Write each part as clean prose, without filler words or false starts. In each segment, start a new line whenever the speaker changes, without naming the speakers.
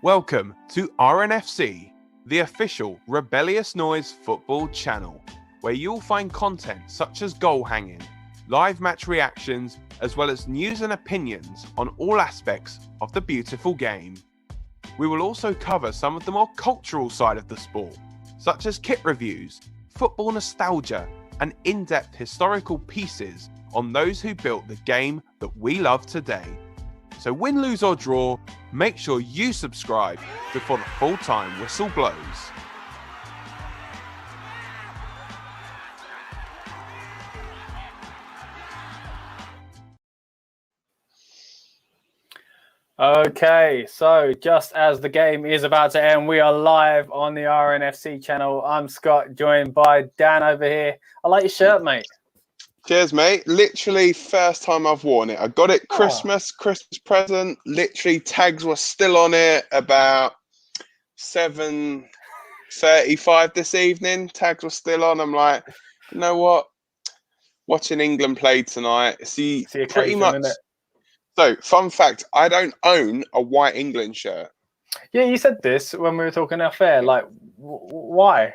Welcome to RNFC, the official Rebellious Noise Football Channel, where you'll find content such as goal hanging, live match reactions, as well as news and opinions on all aspects of the beautiful game. We will also cover some of the more cultural side of the sport, such as kit reviews, football nostalgia, and in-depth historical pieces on those who built the game that we love today. So win, lose or draw, make sure you subscribe before the full-time whistle blows.
Okay, so just as the game is about to end, we are live on the RNFC channel. I'm Scott, joined by Dan over here. I like your shirt, mate.
Cheers, mate. Literally first time I've worn it. I got it Christmas present. Literally tags were still on it about 7:35 this evening. Tags were still on. I'm like, you know what? Watching England play tonight. See pretty much. So, fun fact, I don't own a white England shirt.
Yeah, you said this when we were talking off air. Like, why?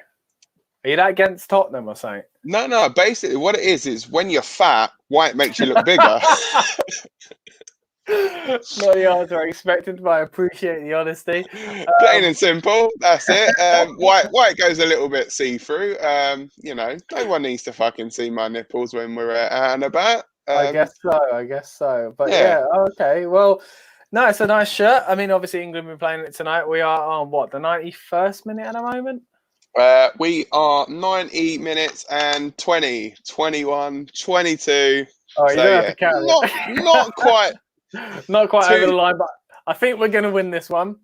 Are you that against Tottenham or something?
No. Basically, what it is when you're fat, white makes you look bigger.
Not the answer I expected, but I appreciate the honesty.
Plain and simple. That's it. White goes a little bit see-through. You know, no one needs to fucking see my nipples when we're out and about.
I guess so. But yeah, okay. Well, no, it's a nice shirt. I mean, obviously, England have been playing it tonight. We are on, the 91st minute at the moment?
We are 90 minutes and 20, 21, 22.
Oh, you don't have to count
it. Not quite.
Not quite over the line, but I think we're going to win this one.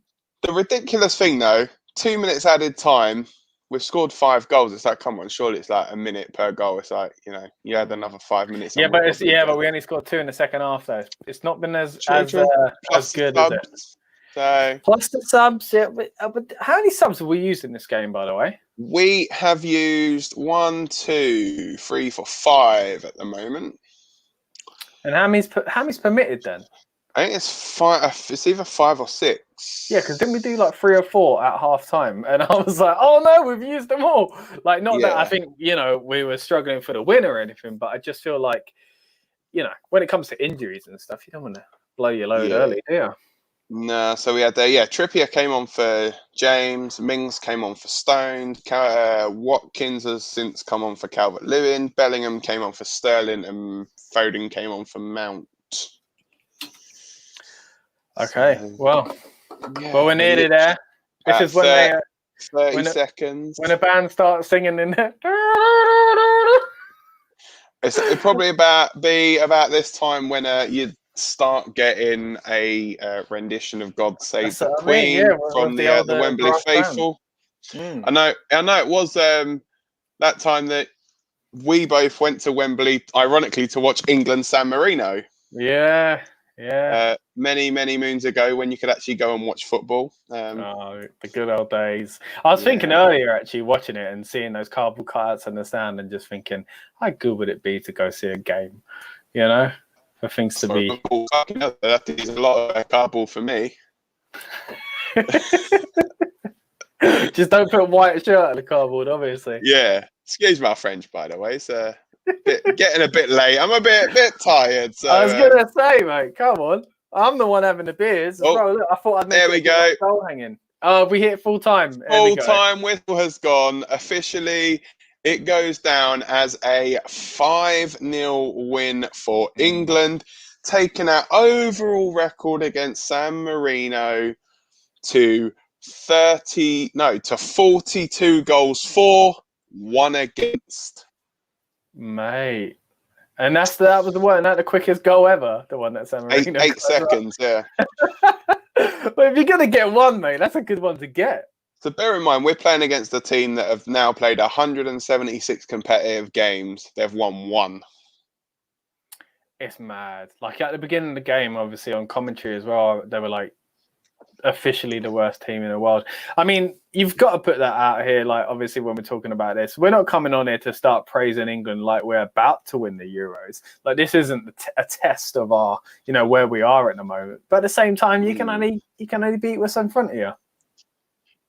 The ridiculous thing, though, 2 minutes added time. We've scored 5 goals. It's like, come on, surely it's like a minute per goal. It's like, you know, you had another 5 minutes.
Yeah, but we only scored 2 in the second half, though. It's not been as good as it.
So
plus the subs, yeah. But how many subs have we used in this game, by the way?
We have used 1, 2, 3, 4, 5 at the moment.
And how many's permitted then?
I think it's 5. It's either 5 or 6.
Yeah, because didn't we do like 3 or 4 at half time? And I was like, oh no, we've used them all. Like, not that I think, you know, we were struggling for the win or anything, but I just feel like, you know, when it comes to injuries and stuff, you don't want to blow your load early, do you?
No, so we had Trippier came on for James, Mings came on for Stone, Watkins has since come on for Calvert-Lewin, Bellingham came on for Sterling, and Foden came on for Mount.
Okay, so, we're nearly there. This is when
30 seconds.
When a band starts singing in there.
It'd probably be about this time when you start getting a rendition of "God Save the Queen" from the Wembley faithful. I know it was that time that we both went to Wembley, ironically, to watch England San Marino.
Yeah.
Many moons ago, when you could actually go and watch football.
The good old days. I was thinking earlier, actually, watching it and seeing those cardboard cutouts in the stand, and just thinking, how good would it be to go see a game? You know, for things to be.
That is a lot of cardboard for me.
Just don't put a white shirt on the cardboard, obviously.
Yeah. Excuse my French, by the way. It's getting a bit late. I'm a bit tired. So,
I was gonna say, mate, come on. I'm the one having the beers. Bro, look, I thought I'd make a goal hanging. We hit full time.
Full time whistle has gone. Officially, it goes down as a 5-0 win for England, taking our overall record against San Marino to 42 goals for, 1 against.
Mate. And that was the quickest goal ever, the one that San Marino.
8 seconds, yeah.
But if you're going to get one, mate, that's a good one to get.
So bear in mind, we're playing against a team that have now played 176 competitive games. They've won 1.
It's mad. Like, at the beginning of the game, obviously, on commentary as well, they were like, officially the worst team in the world. I mean, you've got to put that out here. Like, obviously, when we're talking about this, we're not coming on here to start praising England like we're about to win the Euros. Like, this isn't a test of our, where we are at the moment. But at the same time, you can only beat what's in front of you.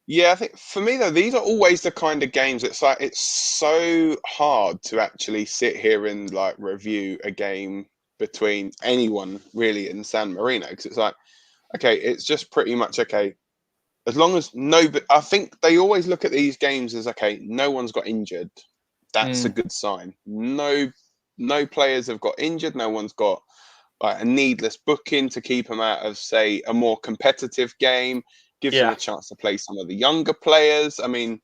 Yeah, I think for me though, these are always the kind of games. It's like it's so hard to actually sit here and like review a game between anyone really in San Marino, because it's like, okay, it's just pretty much okay. As long as I think they always look at these games as, okay, no one's got injured. That's a good sign. No players have got injured. No one's got like a needless booking to keep them out of, say, a more competitive game. Gives them a chance to play some of the younger players. I mean,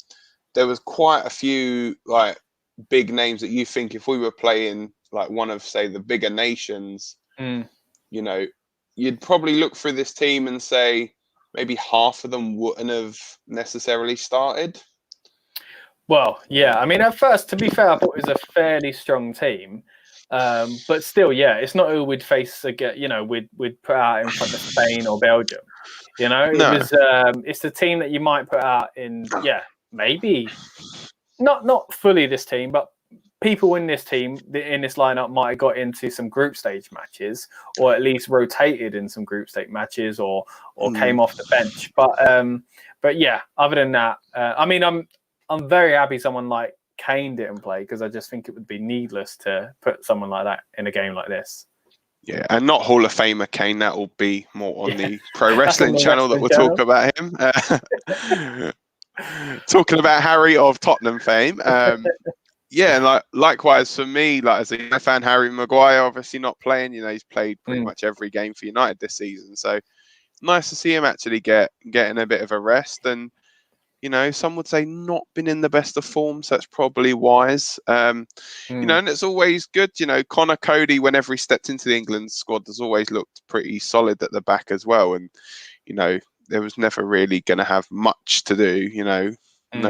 there was quite a few like big names that you think if we were playing like one of, say, the bigger nations, you'd probably look through this team and say maybe half of them wouldn't have necessarily started.
Well, yeah. I mean, at first, to be fair, I thought it was a fairly strong team. But still, it's not who we'd face again, we'd put out in front of Spain or Belgium. It's the team that you might put out in, maybe not fully this team, but people in this team, in this lineup, might have got into some group stage matches, or at least rotated in some group stage matches, or came off the bench. But yeah, other than that, I mean, I'm very happy someone like Kane didn't play, because I just think it would be needless to put someone like that in a game like this.
Yeah, and not Hall of Famer Kane. That will be more on the Pro Wrestling channel that we'll talk about him. Talking about Harry of Tottenham fame. And likewise for me, like as a fan, Harry Maguire obviously not playing. He's played pretty much every game for United this season. So nice to see him actually getting a bit of a rest. And some would say not been in the best of form, so that's probably wise. And it's always good. Connor Cody, whenever he stepped into the England squad, has always looked pretty solid at the back as well. And, there was never really going to have much to do, no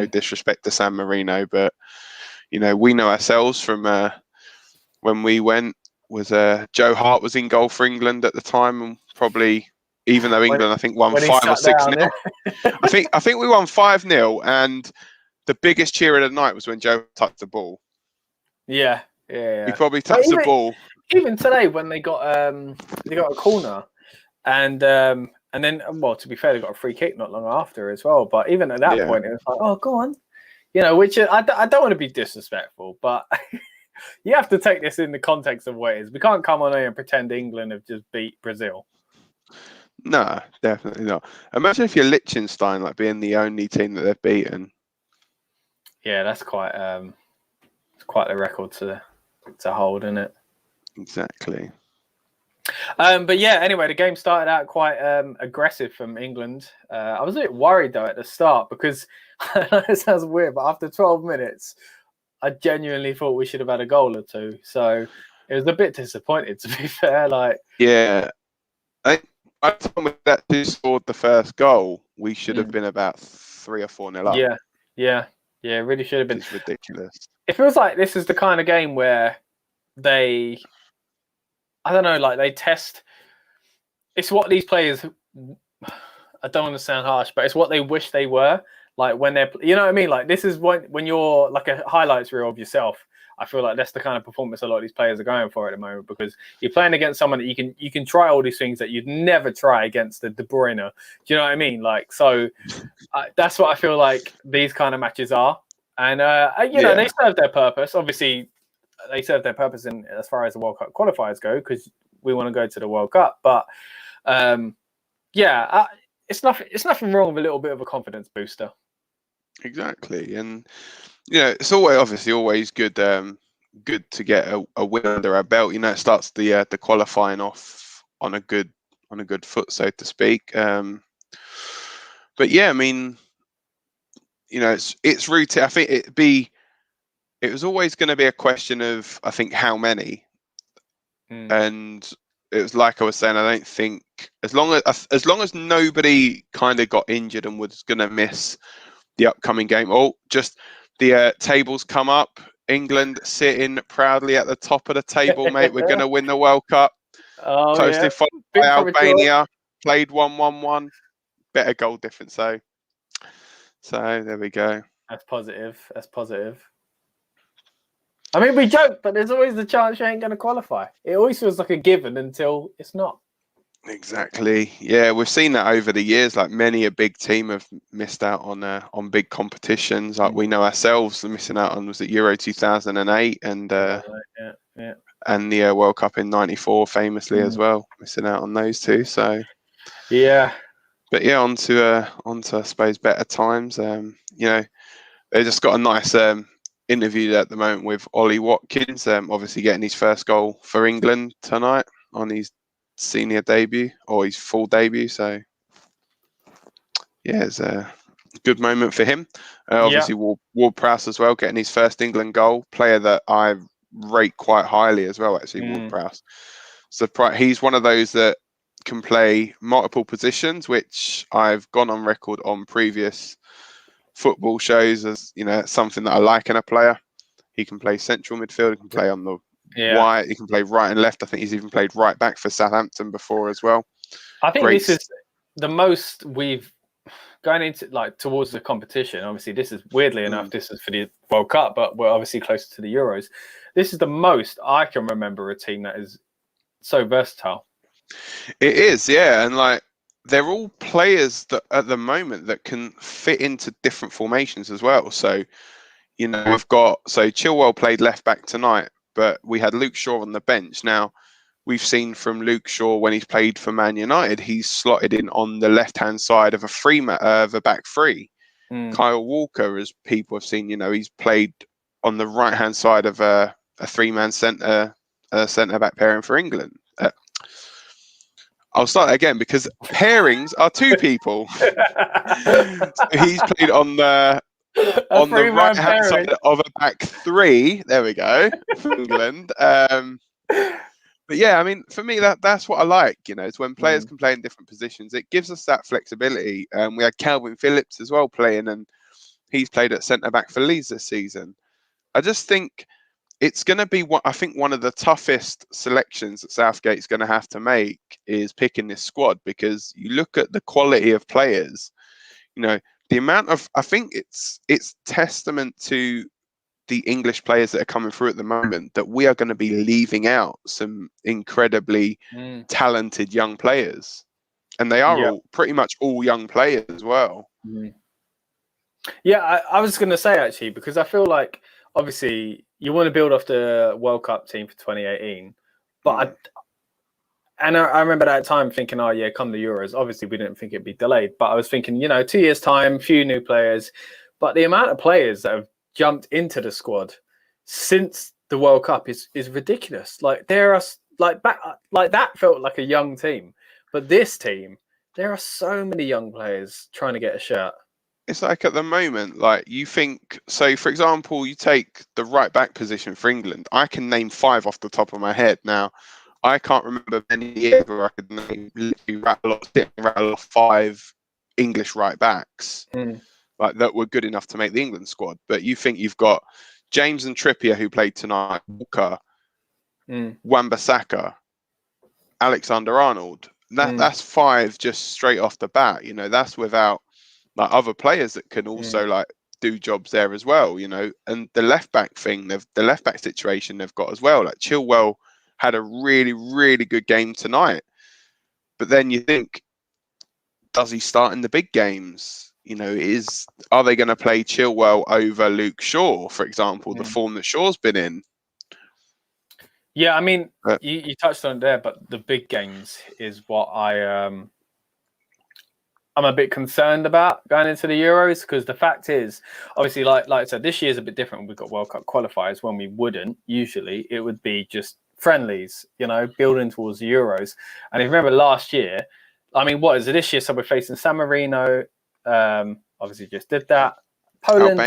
disrespect to San Marino, but, we know ourselves from when we went, was Joe Hart was in goal for England at the time, and probably... Even though England, I think, won 5 or 6-0. I think we won 5-0, and the biggest cheer of the night was when Joe touched the ball.
Yeah.
He probably touched the ball.
Even today, when they got a corner, and then, well, to be fair, they got a free kick not long after as well. But even at that point, it was like, oh, go on, which I don't want to be disrespectful, but you have to take this in the context of what it is. We can't come on here and pretend England have just beat Brazil.
No, definitely not. Imagine if you're Liechtenstein, like being the only team that they've beaten.
Yeah, that's quite the record to hold, isn't it?
Exactly.
But yeah, anyway, the game started out quite aggressive from England. I was a bit worried though at the start, because it sounds weird, but after 12 minutes, I genuinely thought we should have had a goal or two. So it was a bit disappointed, to be fair.
Yeah, I thought with that who scored the first goal, we should have been about 3 or 4-0 up.
Yeah. It really should have been.
It's ridiculous.
It feels like this is the kind of game where they test. It's what these players. I don't want to sound harsh, but it's what they wish they were. Like when they're, you know what I mean? Like this is when you're like a highlights reel of yourself. I feel like that's the kind of performance a lot of these players are going for at the moment, because you're playing against someone that you can try all these things that you'd never try against the De Bruyne. Do you know what I mean? Like, so that's what I feel like these kind of matches are. And, they serve their purpose. Obviously, they serve their purpose in as far as the World Cup qualifiers go, because we want to go to the World Cup. But, it's nothing wrong with a little bit of a confidence booster.
Exactly. And, it's always good to get a win under our belt. It starts the qualifying off on a good foot, so to speak. But yeah, I mean, it's routine. I think it was always going to be a question of, I think, how many. And it was like I was saying, I don't think as long as nobody kind of got injured and was going to miss the upcoming game. Just the tables come up. England sitting proudly at the top of the table, mate. We're going to win the World Cup. Closely followed by Albania. Played 1-1-1. better goal difference. So there we go.
That's positive. I mean, we joke, but there's always the chance you ain't going to qualify. It always feels like a given until it's not.
Exactly. Yeah, we've seen that over the years. Like many a big team have missed out on big competitions. Like we know ourselves, missing out on was it Euro 2008 and and the World Cup in '94, famously as well, missing out on those two. So
yeah.
But yeah, on to I suppose better times. You know, they just got a nice interview at the moment with Ollie Watkins. Obviously getting his first goal for England tonight on his senior debut or his full debut. So yeah, it's a good moment for him. Obviously Ward-Prowse as well, getting his first England goal. Player that I rate quite highly as well, actually, Ward-Prowse. So he's one of those that can play multiple positions, which I've gone on record on previous football shows as, you know, something that I like in a player. He can play central midfield, he can play on the wide, he can play right and left. I think he's even played right back for Southampton before as well.
I think this is the most we've going into like towards the competition. Obviously, this is weirdly enough, this is for the World Cup, but we're obviously closer to the Euros. This is the most I can remember a team that is so versatile.
It is, yeah, and like they're all players that at the moment that can fit into different formations as well. So, you know, we've got Chilwell played left back tonight, but we had Luke Shaw on the bench. Now, we've seen from Luke Shaw when he's played for Man United, he's slotted in on the left-hand side of a back three. Kyle Walker, as people have seen, you know, he's played on the right-hand side of a three-man centre back pairing for England. I'll start again because pairings are two people. So he's played on the right-hand side of a back three. There we go, for England. But yeah, I mean, for me, that's what I like. You know, it's when players can play in different positions. It gives us that flexibility. We had Calvin Phillips as well playing, and he's played at centre back for Leeds this season. I just think it's going to be one of the toughest selections that Southgate's going to have to make is picking this squad, because you look at the quality of players, you know, the amount of, I think it's testament to the English players that are coming through at the moment that we are going to be leaving out some incredibly talented young players. And they are all pretty much all young players as well.
Yeah, I was going to say actually, because I feel like obviously you want to build off the World Cup team for 2018, but I remember that time thinking, oh yeah, come the Euros. Obviously, we didn't think it'd be delayed, but I was thinking, you know, 2 years time, few new players, but the amount of players that have jumped into the squad since the World Cup is ridiculous. Like there are that felt like a young team, but this team, there are so many young players trying to get a shirt.
It's like at the moment, like you think, so for example, you take the right back position for England. I can name 5 off the top of my head. Now, I can't remember many years where I could name, rattle off 5 English right backs like that were good enough to make the England squad. But you think you've got James and Trippier who played tonight, Walker, Wan-Bissaka, Alexander-Arnold. That's 5 just straight off the bat. You know, that's without like other players that can also like do jobs there as well, you know. And the left back thing, the left back situation they've got as well. Like Chilwell had a really, really good game tonight. But then you think, does he start in the big games? You know, are they going to play Chilwell over Luke Shaw, for example, the form that Shaw's been in?
Yeah, I mean, you touched on it there, but the big games is what I'm a bit concerned about going into the Euros, because the fact is, obviously, like I said, this year's a bit different. We've got World Cup qualifiers when we wouldn't usually. It would be just friendlies, you know, building towards the Euros. And if you remember last year, I mean, what is it this year? So we're facing San Marino. Obviously, just did that. Poland,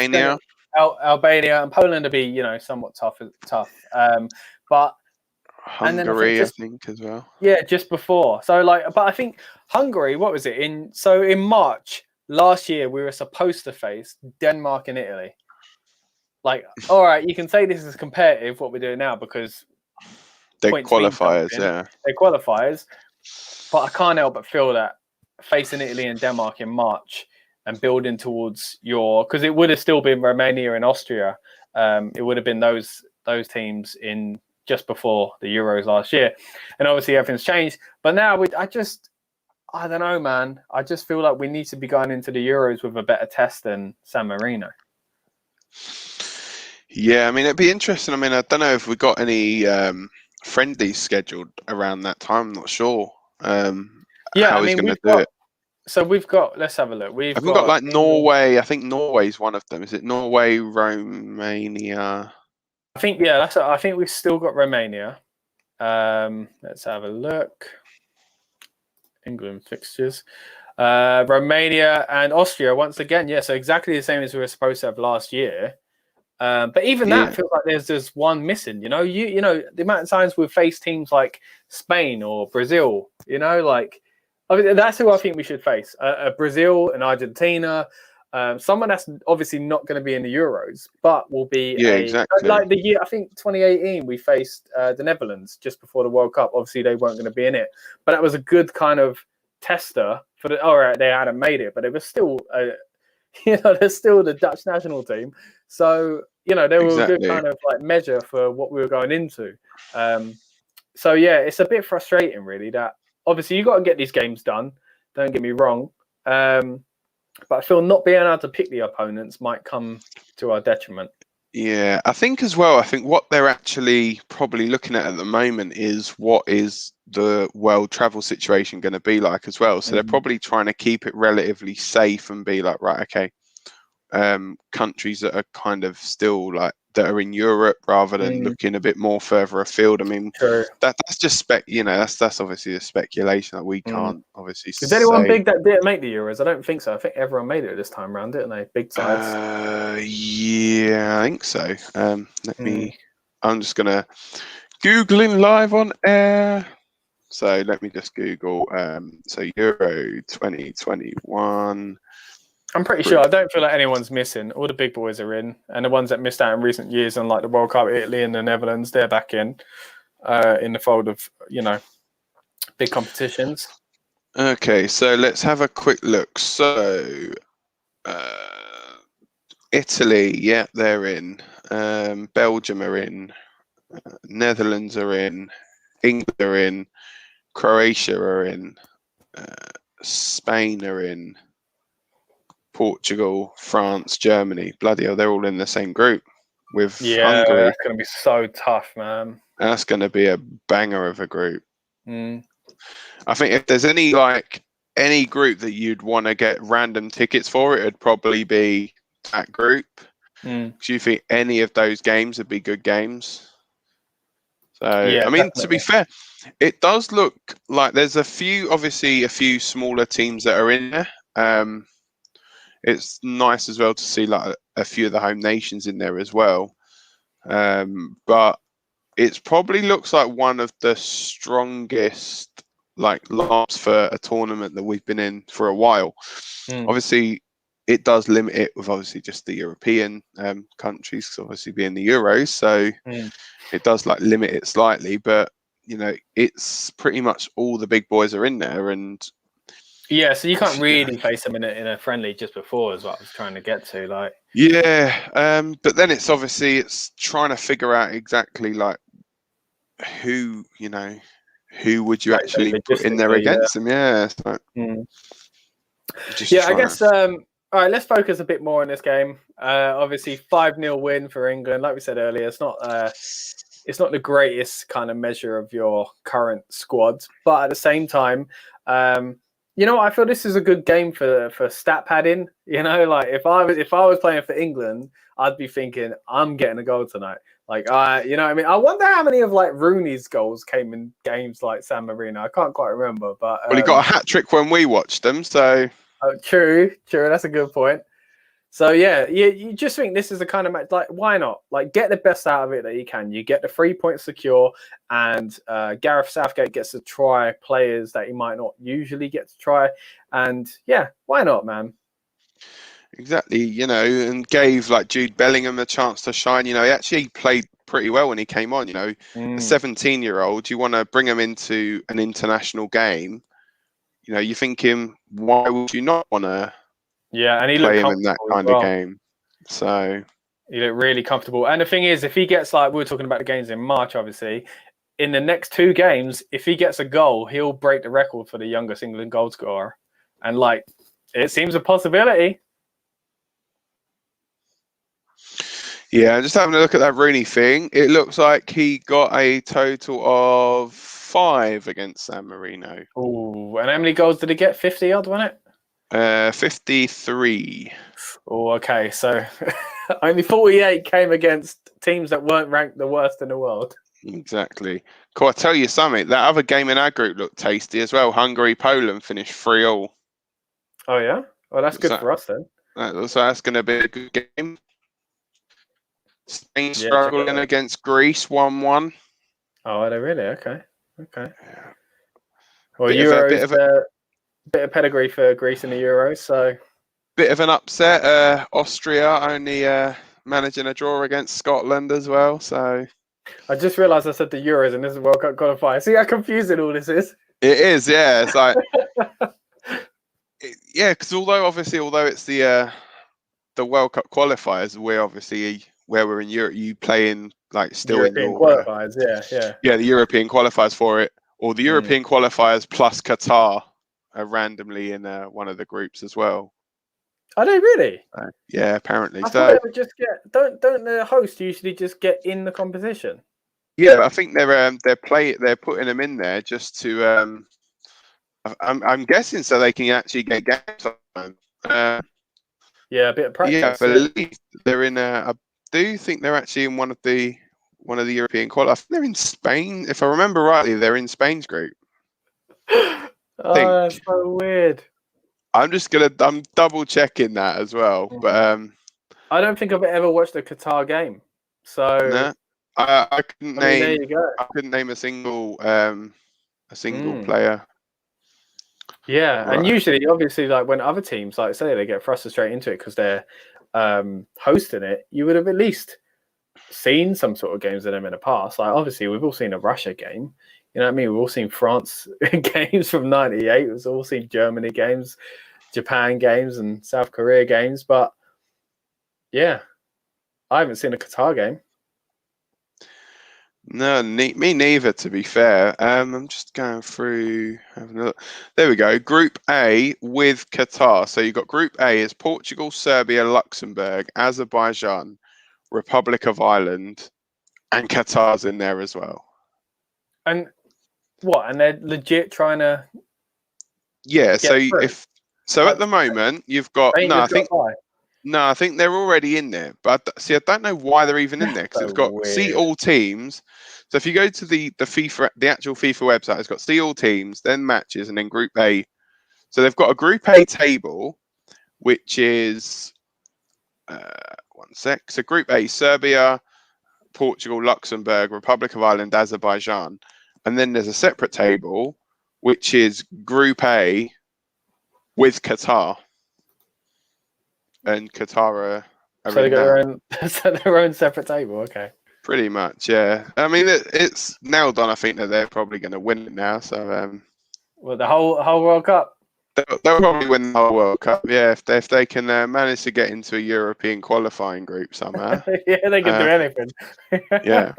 Albania, and Poland will be, you know, somewhat tough. But
Hungary, I think as well.
Yeah, just before. So but I think Hungary, what was it? In March last year, we were supposed to face Denmark and Italy. Like, all right, you can say this is competitive, what we're doing now, because
they're qualifiers,
they're qualifiers. But I can't help but feel that facing Italy and Denmark in March and building towards because it would have still been Romania and Austria. It would have been those teams in just before the Euros last year, and obviously everything's changed. But now I don't know, man. I just feel like we need to be going into the Euros with a better test than San Marino.
Yeah, I mean, it'd be interesting. I mean, I don't know if we got any friendlies scheduled around that time. I'm not sure. How he's going to do it.
So we've got. Let's have a look. We've
got like Norway. I think Norway's one of them. Is it Norway, Romania?
I think I think we've still got Romania. Let's have a look. England fixtures. Romania and Austria once again. Yeah, so exactly the same as we were supposed to have last year. But even that feels like there's just one missing. You know, the amount of times we've faced teams like Spain or Brazil. You know, like I mean, that's who I think we should face. Brazil and Argentina. Someone that's obviously not going to be in the Euros, but will be
exactly.
Like the year, I think 2018, we faced the Netherlands just before the World Cup. Obviously, they weren't going to be in it, but that was a good kind of tester for the. All right, they hadn't made it, but it was still, they're still the Dutch national team. So they were a good kind of like measure for what we were going into. So yeah, it's a bit frustrating, really. That obviously you got to get these games done. Don't get me wrong. But I feel not being able to pick the opponents might come to our detriment.
Yeah, I think as well, I think what they're actually probably looking at the moment is what is the world travel situation going to be like as well. So they're probably trying to keep it relatively safe and be like, right, okay, countries that are kind of still like that are in Europe rather than looking a bit more further afield. I mean, that's just that's obviously a speculation that we can't obviously.
Is anyone big that didn't make the Euros? I don't think so. I think everyone made it this time around, didn't they? Big sides.
Yeah, I think so. Let me. I'm just gonna Googling live on air. So let me just Google. So Euro 2021.
I'm pretty sure. I don't feel like anyone's missing. All the big boys are in, and the ones that missed out in recent years, and like the World Cup, Italy and the Netherlands, they're back in the fold of big competitions.
Okay, so let's have a quick look. So Italy, yeah, they're in. Belgium are in. Netherlands are in. England are in. Croatia are in. Spain are in. Portugal, France, Germany. Bloody hell, they're all in the same group with Hungary.
That's going to be so tough, man.
That's going to be a banger of a group. I think if there's any group that you'd want to get random tickets for, it'd probably be that group. Do you think any of those games would be good games? So, I mean, definitely. To be fair, it does look like there's a few smaller teams that are in there. It's nice as well to see like a few of the home nations in there as well. But it probably looks like one of the strongest like lineups for a tournament that we've been in for a while. Obviously, it does limit it with obviously just the European countries, obviously being the Euros. So it does like limit it slightly, but it's pretty much all the big boys are in there. And
yeah, so you can't really face them in a friendly just before is what I was trying to get to. Like,
but then it's trying to figure out exactly like who would you actually put in there against them? Yeah, so
I guess. All right, let's focus a bit more on this game. Obviously, 5-0 win for England. Like we said earlier, it's not the greatest kind of measure of your current squad, but at the same time. I feel this is a good game for stat padding. Like if I was playing for England, I'd be thinking I'm getting a goal tonight. Like what I mean? I wonder how many of like Rooney's goals came in games like San Marino. I can't quite remember, but
well, he got a hat trick when we watched them. So
true. That's a good point. So yeah, you just think this is the kind of match. Like, why not? Like, get the best out of it that you can. You get the 3 points secure, and Gareth Southgate gets to try players that he might not usually get to try. And yeah, why not, man?
Exactly, and gave like Jude Bellingham a chance to shine. He actually played pretty well when he came on. A 17-year-old, you want to bring him into an international game. you're thinking, why would you not want to
and he
play
looked
him in that kind of game? So
he looked really comfortable. And the thing is, if he gets, like, we were talking about the games in March, obviously, in the next 2 games, if he gets a goal, he'll break the record for the youngest England goal scorer. And, like, it seems a possibility.
Yeah, just having a look at that Rooney thing. It looks like he got a total of 5 against San Marino.
Oh, and how many goals did he get? 50 odd, wasn't
it? 53.
Oh, okay. So only 48 came against teams that weren't ranked the worst in the world.
Exactly. Cool. I tell you something. That other game in our group looked tasty as well. Hungary-Poland finished 3-3.
Oh yeah. Well, that's good for us then.
So that's going to be a good game. Spain struggling against Greece, 1-1.
Oh, are they really? Okay. Yeah. Well, bit of pedigree for Greece in the Euros, so
bit of an upset. Austria only managing a draw against Scotland as well. So
I just realised I said the Euros and this is World Cup qualifier. See how confusing all this is?
It is, yeah. It's like, because although it's the World Cup qualifiers, we're obviously where we're in Europe. You play in like still
European
in your
qualifiers,
the European qualifiers for it, or the European qualifiers plus Qatar randomly in one of the groups as well.
Are they really?
Yeah, apparently.
I thought they would just get. Don't the host usually just get in the competition?
Yeah, I think they're putting them in there just to. I'm guessing so they can actually get games on.
A bit of practice.
Yeah, I believe they're in. I do think they're actually in one of the European qualifiers. I think they're in Spain. If I remember rightly, they're in Spain's group.
Oh, that's so weird.
I'm double checking that as well, but
I don't think I've ever watched a Qatar game, so
no, I couldn't name.
There you go.
I couldn't name a single player.
Yeah,
right.
And usually, obviously, like when other teams, like say, they get thrust straight into it because they're hosting it, you would have at least seen some sort of games of them in the past. Like obviously, we've all seen a Russia game. You know what I mean? We've all seen France games from '98. We've all seen Germany games, Japan games, and South Korea games. But yeah, I haven't seen a Qatar game.
No, me neither, to be fair. I'm just going through, having a look. There we go. Group A with Qatar. So you've got Group A is Portugal, Serbia, Luxembourg, Azerbaijan, Republic of Ireland, and Qatar's in there as well. And
what? And they're legit trying to.
Yeah. So at the moment you've got I think they're already in there. But I don't know why they're even in there because it's got see all teams. So if you go to the actual FIFA website, it's got see all teams, then matches, and then Group A. So they've got a Group A table, which is one sec. So Group A: Serbia, Portugal, Luxembourg, Republic of Ireland, Azerbaijan, and then there's a separate table, which is Group A with Qatar. And Qatar are
so they got their own separate table. Okay.
Pretty much, yeah. I mean, it's nailed on. I think that they're probably going to win it now. So,
well, the whole World Cup.
They'll probably win the whole World Cup. Yeah, if they can manage to get into a European qualifying group somehow.
Yeah, they can do anything.
Yeah.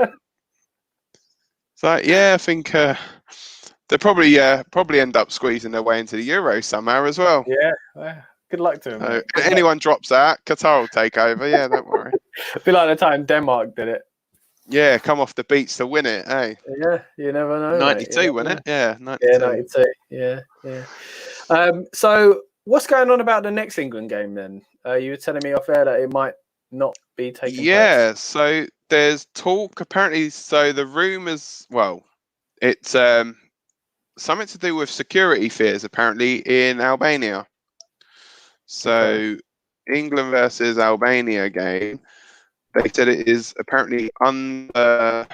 So yeah, I think they probably end up squeezing their way into the Euro somehow as well.
Yeah. Good luck to them.
Anyone drops out, Qatar will take over. Yeah, don't worry.
Be like the time Denmark did it.
Yeah, come off the beach to win it, eh?
Yeah, you never know.
92, wasn't it? Yeah, 92.
Yeah, 92. Yeah. So what's going on about the next England game then? You were telling me off air that it might not be taking place.
So there's talk apparently. So the rumours, it's something to do with security fears apparently in Albania. So England versus Albania game, they said it is apparently under.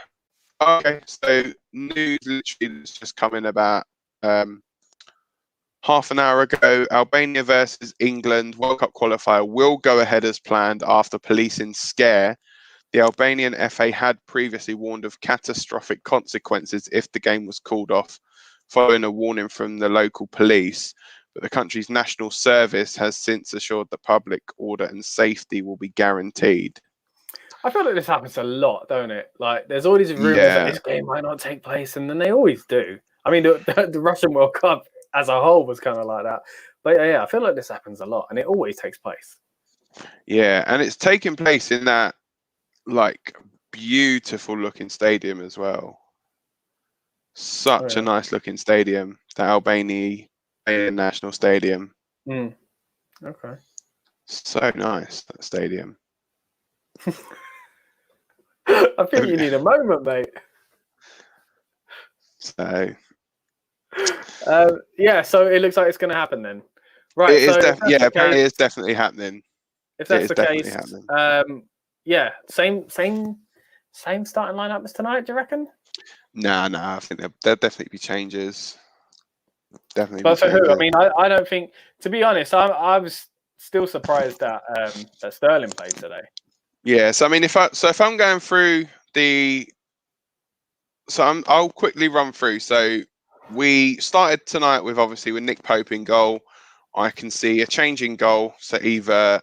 Okay, so news literally that's just coming about half an hour ago. Albania versus England World Cup qualifier will go ahead as planned after policing scare. The Albanian FA had previously warned of catastrophic consequences if the game was called off following a warning from the local police. But the country's national service has since assured the public order and safety will be guaranteed.
I feel like this happens a lot, don't it? Like, there's all these rumours that this game might not take place, and then they always do. I mean, the Russian World Cup as a whole was kind of like that. But yeah, I feel like this happens a lot, and it always takes place.
Yeah, and it's taking place in that, like, beautiful looking stadium as well. Such a nice looking stadium, the Albania National Stadium.
Okay.
So nice, that stadium.
I think you need a moment, mate.
So
so it looks like it's going to happen then. Right.
Apparently it's definitely happening.
If that's the case, same starting lineup as tonight, do you reckon?
No, I think there'll definitely be changes. Definitely.
But for who? I mean, I don't think, to be honest, I was still surprised that Sterling played today.
Yeah, so I mean, if I'm going through I'll quickly run through. So we started tonight with Nick Pope in goal. I can see a change in goal, so either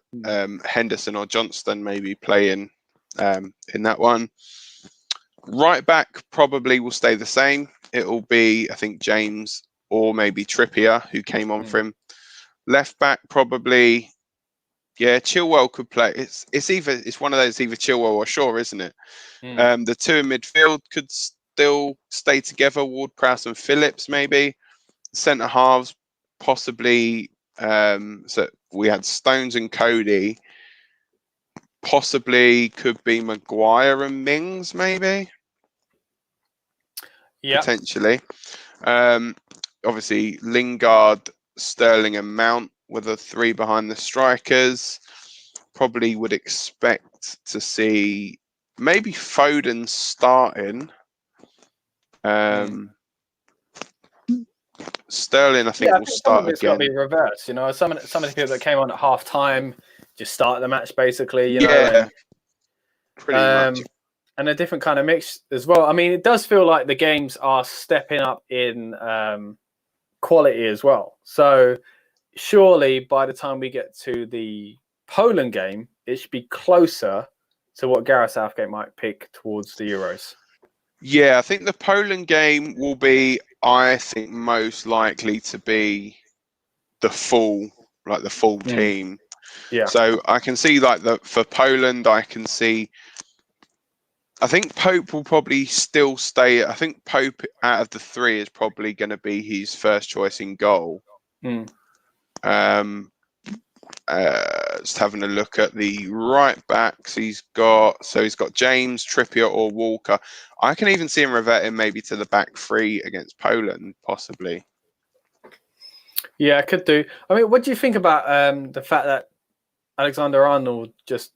Henderson or Johnston maybe playing in that one. Right back probably will stay the same. It will be, I think, James or maybe Trippier who came on for him. Left back probably. Yeah, Chilwell could play. It's one of those, either Chilwell or Shaw, isn't it? The two in midfield could still stay together. Ward-Prowse and Phillips maybe. Centre halves possibly. So we had Stones and Cody. Possibly could be Maguire and Mings maybe. Yeah, potentially. Obviously Lingard, Sterling and Mount with the three behind the strikers. Probably would expect to see maybe Foden starting. Sterling, I think, will start again. It's got to
be reversed. You know, some of the people that came on at half time just started the match basically. You know,
pretty much.
And a different kind of mix as well. I mean, it does feel like the games are stepping up in quality as well. So surely by the time we get to the Poland game, it should be closer to what Gareth Southgate might pick towards the Euros.
Yeah, I think the Poland game will be, I think, most likely to be the full team.
Yeah.
So I can see for Poland, I think Pope will probably still stay. I think Pope out of the three is probably going to be his first choice in goal. Just having a look at the right backs, he's got James, Trippier or Walker. I can even see him reverting maybe to the back three against Poland, possibly.
Yeah, I could do. I mean, what do you think about the fact that Alexander-Arnold just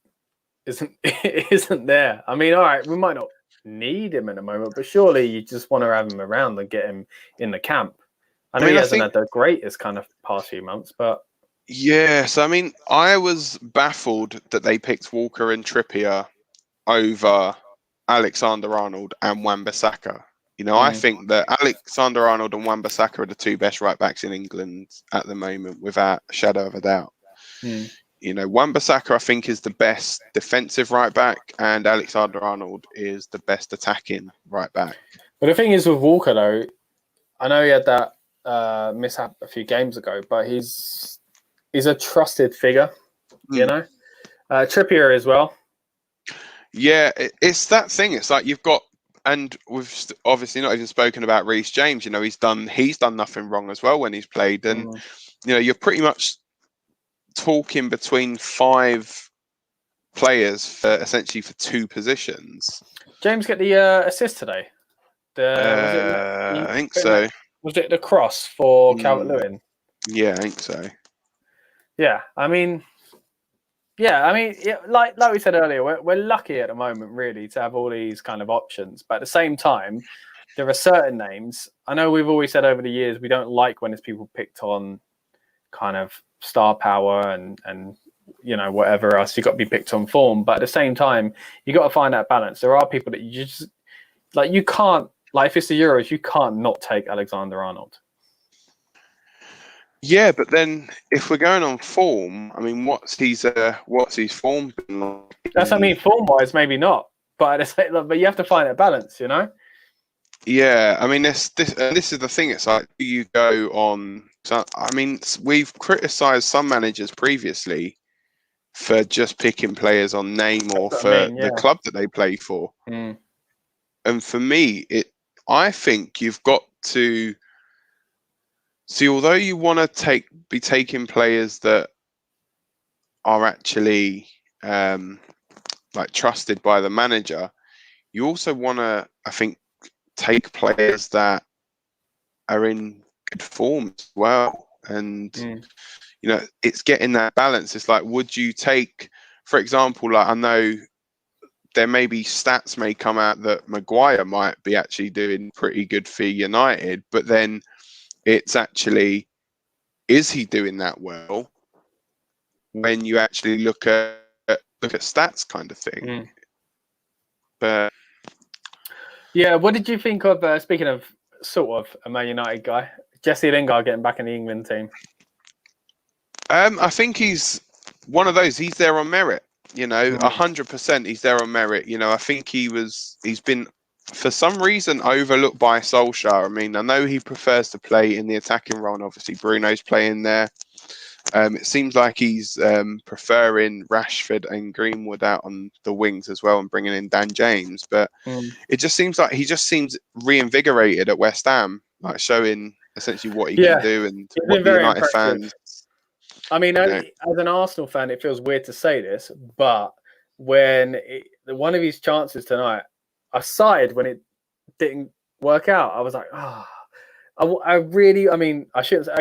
isn't there? I mean, all right, we might not need him in a moment, but surely you just want to have him around and get him in the camp. I know he hasn't had the greatest kind of past few months, but
yes, I mean, I was baffled that they picked Walker and Trippier over Alexander-Arnold and Wan-Bissaka. You know, I think that Alexander-Arnold and Wan-Bissaka are the two best right backs in England at the moment, without a shadow of a doubt. You know, Wan-Bissaka, I think, is the best defensive right back, and Alexander-Arnold is the best attacking right back.
But the thing is with Walker, though, I know he had that mishap a few games ago, but he's a trusted figure, you know. Trippier as well.
Yeah, it's that thing. It's like you've got, and we've obviously not even spoken about Reece James. You know, he's done nothing wrong as well when he's played, and you know, you're pretty much talking between 5 players essentially for 2 positions.
James get the assist today.
I think so.
Was it the cross for Calvert-Lewin?
Yeah, I think so.
Yeah, I mean, like we said earlier, we're lucky at the moment, really, to have all these kind of options. But at the same time, there are certain names. I know we've always said over the years we don't like when there's people picked on kind of star power and you know, whatever else. You've got to be picked on form. But at the same time, you got to find that balance. There are people that you just, like, you can't Like if it's the Euros, you can't not take Alexander-Arnold.
Yeah, but then if we're going on form, I mean, what's his form been like?
That's what I mean. Form-wise, maybe not, but you have to find a balance, you know.
Yeah, I mean, this is the thing. It's like, do you go on? So, I mean, we've criticised some managers previously for just picking players on name or for the club that they play for.
Mm.
And for me, I think you've got to see, although you want to be taking players that are actually like trusted by the manager, you also want to, I think, take players that are in good form as well. And you know, it's getting that balance. It's like, would you take, for example, like, I know there may be stats may come out that Maguire might be actually doing pretty good for United, but then it's actually, is he doing that well when you actually look at stats kind of thing? But
yeah, what did you think of, speaking of sort of a Man United guy, Jesse Lingard getting back in the England team?
I think he's one of those, he's there on merit, you know, 100% he's there on merit. You know, I think he's been, for some reason, overlooked by Solskjaer. I mean, I know he prefers to play in the attacking role, and obviously Bruno's playing there. It seems like he's preferring Rashford and Greenwood out on the wings as well and bringing in Dan James. But it just seems like he just seems reinvigorated at West Ham, like showing essentially what he can do and what the United
impressive
fans...
I mean, as an Arsenal fan, it feels weird to say this, but when one of his chances tonight, I sighed when it didn't work out. I was like, I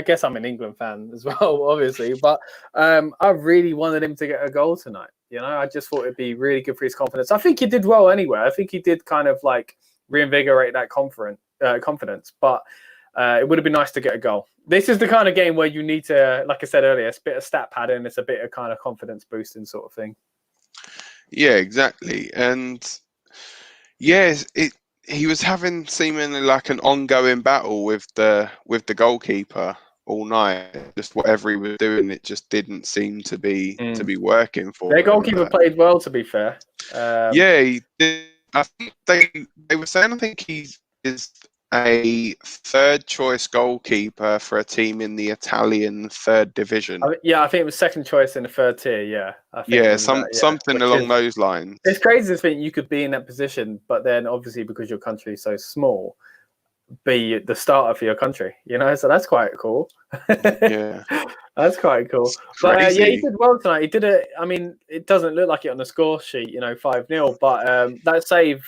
guess I'm an England fan as well, obviously, but I really wanted him to get a goal tonight. You know, I just thought it'd be really good for his confidence. I think he did well anyway. I think he did kind of like reinvigorate that confidence, but it would have been nice to get a goal. This is the kind of game where you need to, like I said earlier, it's a bit of stat padding, it's a bit of kind of confidence boosting sort of thing.
Yeah, exactly. And yeah, he was having seemingly like an ongoing battle with the goalkeeper all night. Just whatever he was doing, it just didn't seem to be working for him.
Their goalkeeper played well, to be fair.
Yeah, he did. I think they were saying, I think he is a third choice goalkeeper for a team in the Italian third division.
I think it was second choice in the third tier. Yeah, I think
something along those lines.
It's crazy to think you could be in that position, but then obviously because your country is so small, be the starter for your country. You know, so that's quite cool.
Yeah,
that's quite cool. But yeah, he did well tonight. He did it. I mean, it doesn't look like it on the score sheet, you know, 5-0, but that save,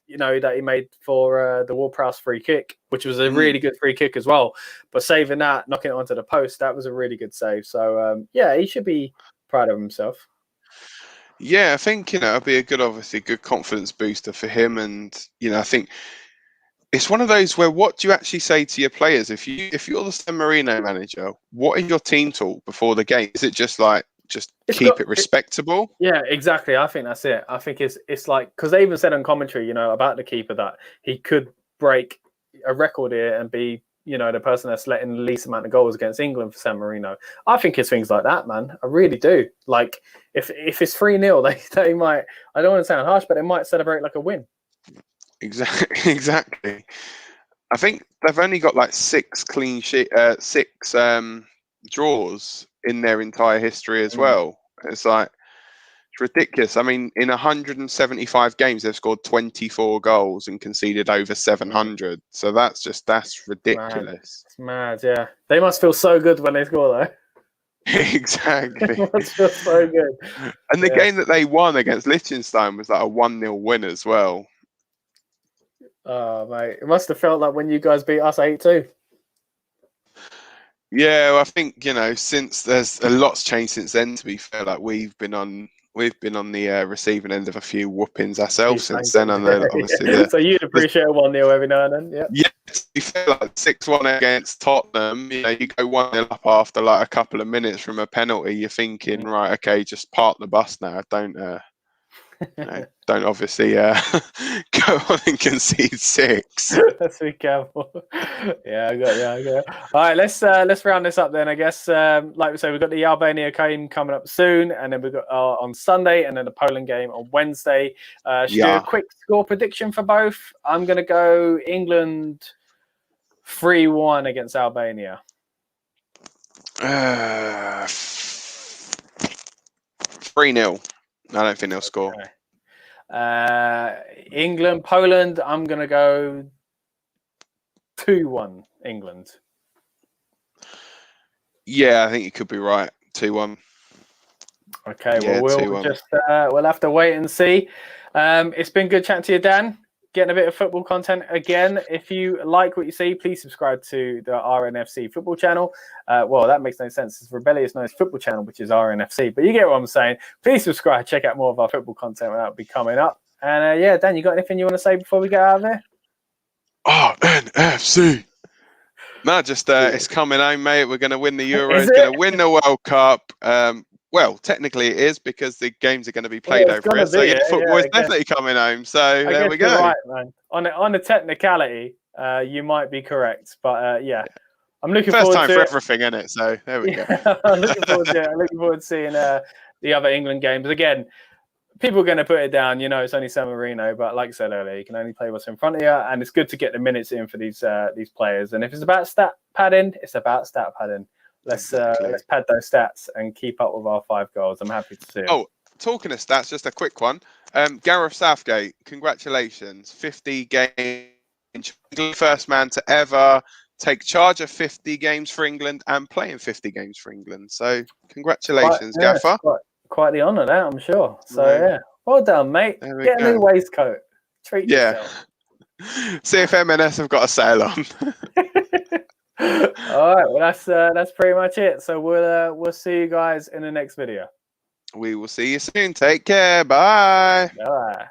you know, that he made for the Ward-Prowse free kick, which was a really good free kick as well. But saving that, knocking it onto the post, that was a really good save. So, yeah, he should be proud of himself.
Yeah, I think, you know, it'll be a good confidence booster for him. And, you know, I think it's one of those where, what do you actually say to your players? If you're the San Marino manager, what is your team talk before the game? Is it just like, keep it respectable?
Yeah, exactly. I think that's it. I think it's like, because they even said on commentary, you know, about the keeper that he could break a record here and be, you know, the person that's letting the least amount of goals against England for San Marino. I think it's things like that, man. I really do. Like, if it's 3-0, they might, I don't want to sound harsh, but they might celebrate like a win.
Exactly. I think they've only got like 6 draws in their entire history as well. It's like, it's ridiculous. I mean, in 175 games, they've scored 24 goals and conceded over 700. So that's ridiculous.
It's mad, yeah. They must feel so good when they score, though.
Exactly.
It must feel so good.
And the game that they won against Liechtenstein was like a 1-0 win as well.
Oh, mate. It must have felt like when you guys beat us 8-2.
Yeah, well, I think, you know, since there's a lot's changed since then, to be fair, like we've been on the receiving end of a few whoopings ourselves since then. And then obviously
so you'd appreciate a 1-0 every now and then,
yeah. To be fair, like 6-1 against Tottenham, you know, you go 1-0 up after like a couple of minutes from a penalty, you're thinking, right, okay, just park the bus now. Don't obviously go on and concede 6.
Let's be careful. Yeah, I got you. All right, let's round this up then. I guess, like we say, we've got the Albania game coming up soon, and then we've got on Sunday, and then the Poland game on Wednesday. Should we do a quick score prediction for both? I'm going to go England 3-1 against Albania.
3-0. I don't think they'll score.
Okay. England, Poland, I'm going to go 2-1 England.
Yeah, I think you could be right. 2-1.
Okay, we'll just we'll have to wait and see. It's been good chatting to you, Dan. Getting a bit of football content again. If you like what you see, please subscribe to the RNFC Football Channel. Well, that makes no sense. It's Rebellious Noise Football Channel, which is RNFC. But you get what I'm saying. Please subscribe. Check out more of our football content that'll be coming up. And yeah, Dan, you got anything you want to say before we get out of here?
RNFC. No, just it's coming home, mate. We're going to win the Euros. Going to win the World Cup. Well, technically it is because the games are going to be played over here. So yeah, football is definitely coming home. So there we go.
Right, man. On a technicality, you might be correct, but yeah, I'm looking forward to it.
First time for everything, isn't it? So there we go.
I'm looking forward to it. I'm looking forward to seeing the other England games again. People are going to put it down. You know, it's only San Marino, but like I said earlier, you can only play what's in front of you, and it's good to get the minutes in for these players. And if it's about stat padding, it's about stat padding. Let's pad those stats and keep up with our 5 goals. I'm happy to see it.
Oh, talking of stats, just a quick one. Gareth Southgate, congratulations. 50 games. First man to ever take charge of 50 games for England and play in 50 games for England. So congratulations, Gaffer.
Quite the honour, that I'm sure. So yeah, well done, mate. Get a new waistcoat. Treat yourself.
See if M&S have got a sale on.
All right, well that's pretty much it. So we'll see you guys in the next video.
We will see you soon. Take care. Bye.
Bye.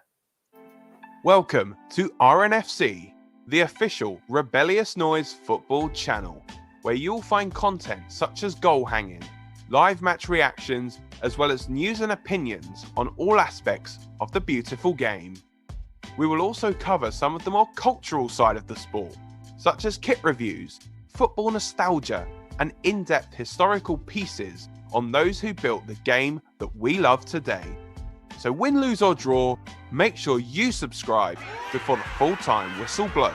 Welcome to RNFC, the official Rebellious Noise Football Channel, where you'll find content such as goal hanging, live match reactions, as well as news and opinions on all aspects of the beautiful game. We will also cover some of the more cultural side of the sport, such as kit reviews, football nostalgia, and in-depth historical pieces on those who built the game that we love today. So win, lose or draw, make sure you subscribe before the full-time whistle blows.